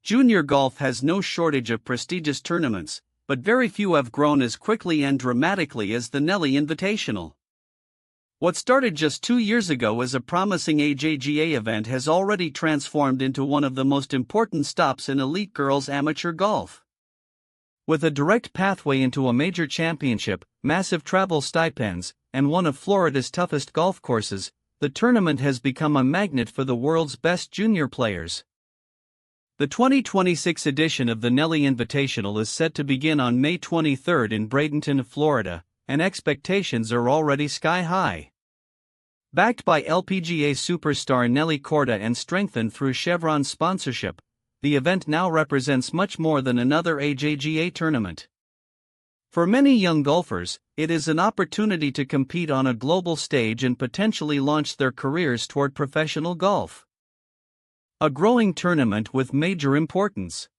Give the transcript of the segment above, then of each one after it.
Junior golf has no shortage of prestigious tournaments, but very few have grown as quickly and dramatically as the Nelly Invitational. What started just 2 years ago as a promising AJGA event has already transformed into one of the most important stops in elite girls amateur golf. With a direct pathway into a major championship, massive travel stipends, and one of Florida's toughest golf courses, the tournament has become a magnet for the world's best junior players. The 2026 edition of the Nelly Invitational is set to begin on May 23 in Bradenton, Florida, and expectations are already sky-high. Backed by LPGA superstar Nelly and strengthened through Chevron sponsorship, the event now represents much more than another AJGA tournament. For many young golfers, it is an opportunity to compete on a global stage and potentially launch their careers toward professional golf. A growing tournament with major importance.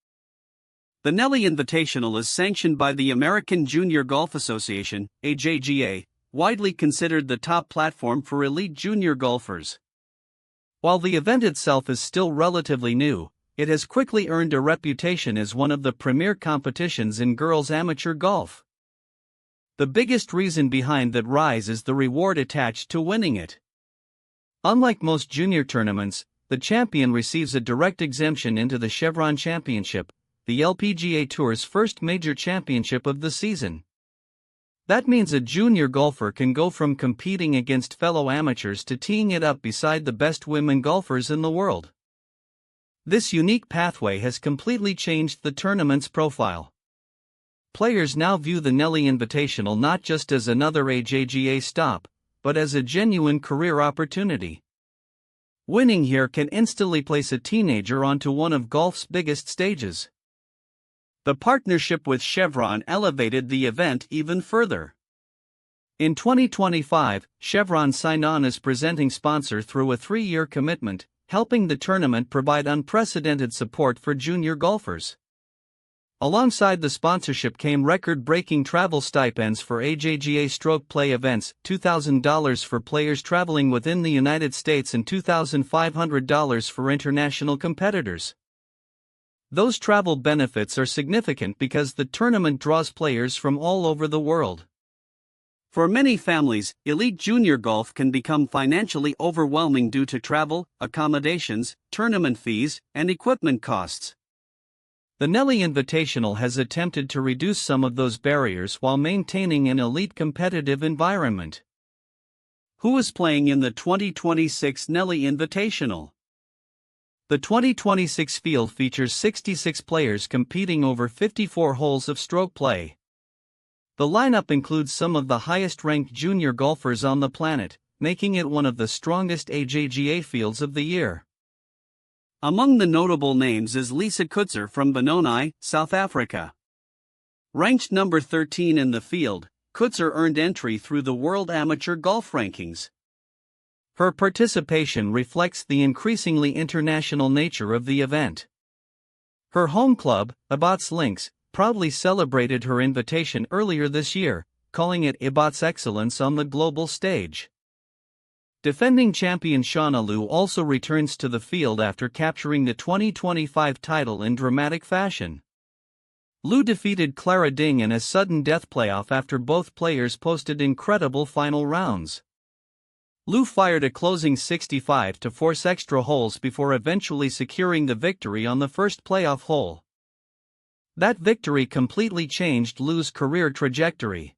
The Nelly Invitational is sanctioned by the American Junior Golf Association, AJGA, widely considered the top platform for elite junior golfers. While the event itself is still relatively new, it has quickly earned a reputation as one of the premier competitions in girls' amateur golf. The biggest reason behind that rise is the reward attached to winning it. Unlike most junior tournaments, the champion receives a direct exemption into the Chevron Championship, the LPGA Tour's first major championship of the season. That means a junior golfer can go from competing against fellow amateurs to teeing it up beside the best women golfers in the world. This unique pathway has completely changed the tournament's profile. Players now view the Nelly Invitational not just as another AJGA stop, but as a genuine career opportunity. Winning here can instantly place a teenager onto one of golf's biggest stages. The partnership with Chevron elevated the event even further. In 2025, Chevron signed on as presenting sponsor through a 3-year commitment, helping the tournament provide unprecedented support for junior golfers. Alongside the sponsorship came record-breaking travel stipends for AJGA stroke play events, $2,000 for players traveling within the United States and $2,500 for international competitors. Those travel benefits are significant because the tournament draws players from all over the world. For many families, elite junior golf can become financially overwhelming due to travel, accommodations, tournament fees, and equipment costs. The Nelly Invitational has attempted to reduce some of those barriers while maintaining an elite competitive environment. Who is playing in the 2026 Nelly Invitational? The 2026 field features 66 players competing over 54 holes of stroke play. The lineup includes some of the highest-ranked junior golfers on the planet, making it one of the strongest AJGA fields of the year. Among the notable names is Lisa Kutzer from Benoni, South Africa. Ranked number 13 in the field, Kutzer earned entry through the World Amateur Golf Rankings. Her participation reflects the increasingly international nature of the event. Her home club, Abbot's Links, proudly celebrated her invitation earlier this year, calling it Abbot's excellence on the global stage. Defending champion Shauna Liu also returns to the field after capturing the 2025 title in dramatic fashion. Liu defeated Clara Ding in a sudden death playoff after both players posted incredible final rounds. Liu fired a closing 65 to force extra holes before eventually securing the victory on the first playoff hole. That victory completely changed Liu's career trajectory.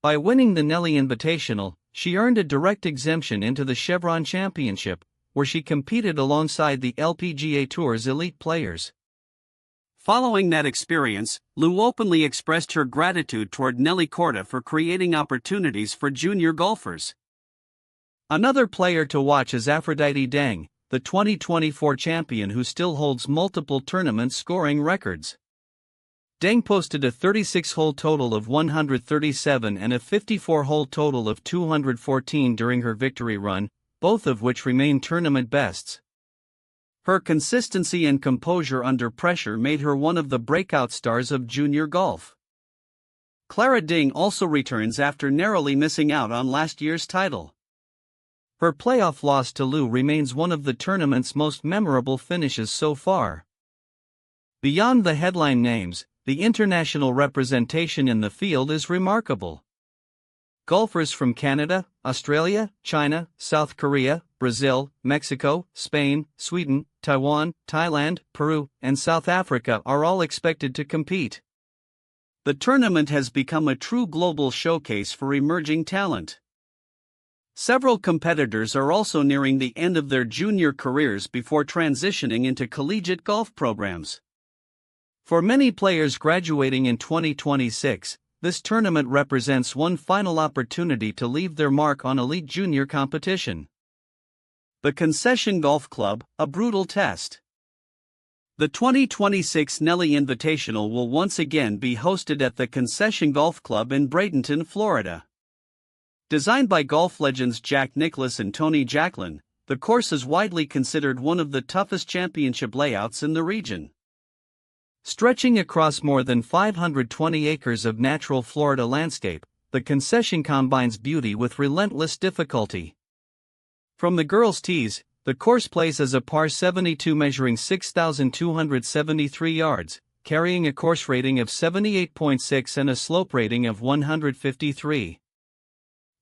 By winning the Nelly Invitational, she earned a direct exemption into the Chevron Championship, where she competed alongside the LPGA Tour's elite players. Following that experience, Liu openly expressed her gratitude toward Nelly for creating opportunities for junior golfers. Another player to watch is Aphrodite Deng, the 2024 champion who still holds multiple tournament scoring records. Deng posted a 36-hole total of 137 and a 54-hole total of 214 during her victory run, both of which remain tournament bests. Her consistency and composure under pressure made her one of the breakout stars of junior golf. Clara Ding also returns after narrowly missing out on last year's title. Her playoff loss to Liu remains one of the tournament's most memorable finishes so far. Beyond the headline names, the international representation in the field is remarkable. Golfers from Canada, Australia, China, South Korea, Brazil, Mexico, Spain, Sweden, Taiwan, Thailand, Peru, and South Africa are all expected to compete. The tournament has become a true global showcase for emerging talent. Several competitors are also nearing the end of their junior careers before transitioning into collegiate golf programs. For many players graduating in 2026, this tournament represents one final opportunity to leave their mark on elite junior competition. The Concession Golf Club, a brutal test. The 2026 Nelly Invitational will once again be hosted at the Concession Golf Club in Bradenton, Florida. Designed by golf legends Jack Nicklaus and Tony Jacklin, the course is widely considered one of the toughest championship layouts in the region. Stretching across more than 520 acres of natural Florida landscape, the concession combines beauty with relentless difficulty. From the girls' tees, the course plays as a par 72 measuring 6,273 yards, carrying a course rating of 78.6 and a slope rating of 153.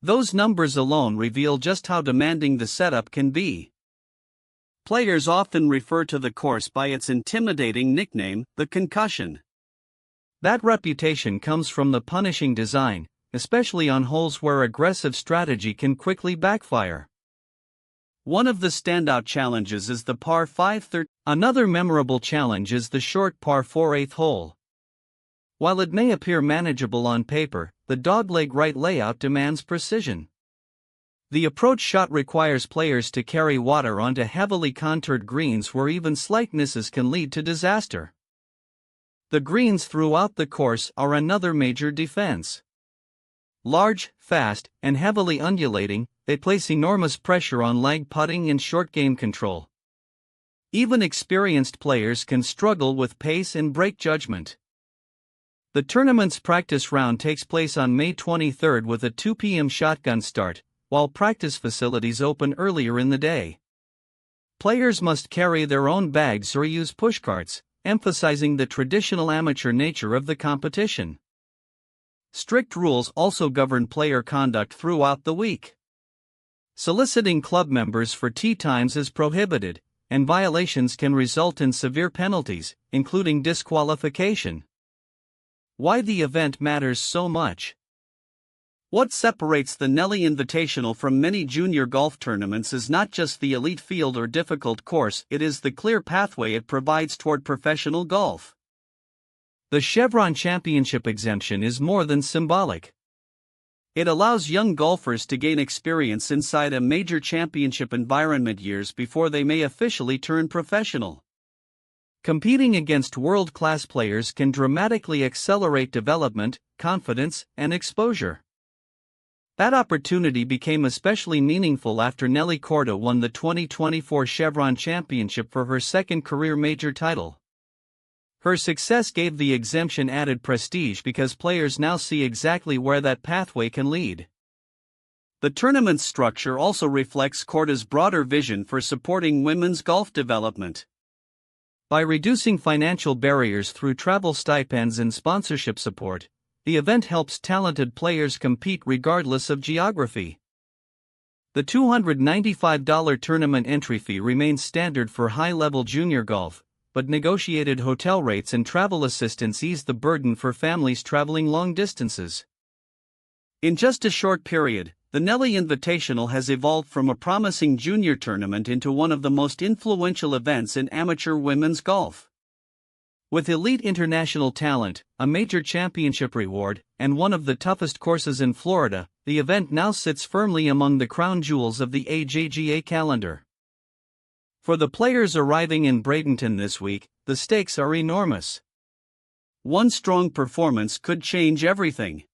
Those numbers alone reveal just how demanding the setup can be. Players often refer to the course by its intimidating nickname, the Concussion. That reputation comes from the punishing design, especially on holes where aggressive strategy can quickly backfire. One of the standout challenges is the par 5 third. Another memorable challenge is the short par 4 8th hole. While it may appear manageable on paper, the dogleg right layout demands precision. The approach shot requires players to carry water onto heavily contoured greens where even slight misses can lead to disaster. The greens throughout the course are another major defense. Large, fast, and heavily undulating, they place enormous pressure on leg putting and short game control. Even experienced players can struggle with pace and break judgment. The tournament's practice round takes place on May 23 with a 2 p.m. shotgun start, while practice facilities open earlier in the day. Players must carry their own bags or use pushcarts, emphasizing the traditional amateur nature of the competition. Strict rules also govern player conduct throughout the week. Soliciting club members for tee times is prohibited, and violations can result in severe penalties, including disqualification. Why the event matters so much? What separates the Nelly Invitational from many junior golf tournaments is not just the elite field or difficult course, it is the clear pathway it provides toward professional golf. The Chevron Championship exemption is more than symbolic. It allows young golfers to gain experience inside a major championship environment years before they may officially turn professional. Competing against world-class players can dramatically accelerate development, confidence, and exposure. That opportunity became especially meaningful after Nelly Corda won the 2024 Chevron Championship for her second career major title. Her success gave the exemption added prestige because players now see exactly where that pathway can lead. The tournament's structure also reflects Corda's broader vision for supporting women's golf development. By reducing financial barriers through travel stipends and sponsorship support, the event helps talented players compete regardless of geography. The $295 tournament entry fee remains standard for high-level junior golf, but negotiated hotel rates and travel assistance ease the burden for families traveling long distances. In just a short period, the Nelly Invitational has evolved from a promising junior tournament into one of the most influential events in amateur women's golf. With elite international talent, a major championship reward, and one of the toughest courses in Florida, the event now sits firmly among the crown jewels of the AJGA calendar. For the players arriving in Bradenton this week, the stakes are enormous. One strong performance could change everything.